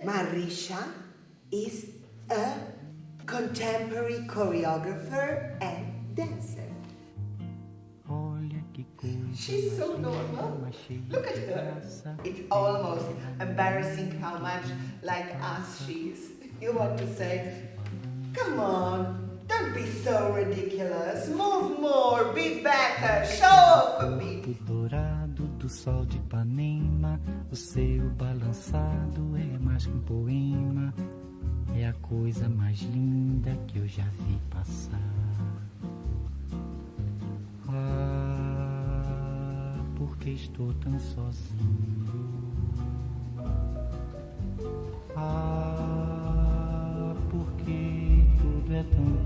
Marisha is a contemporary choreographer and dancer. She's so normal. Look at her. It's almost embarrassing how much like us she is. You want to say, come on, don't be so ridiculous. Move more, be better, show off a bit. Dourado do sol de Ipanema, o seu balançado é mais que um poema. É a coisa mais linda que eu já vi passar. Ah, porque estou tão sozinho. Ah, porque tudo é tão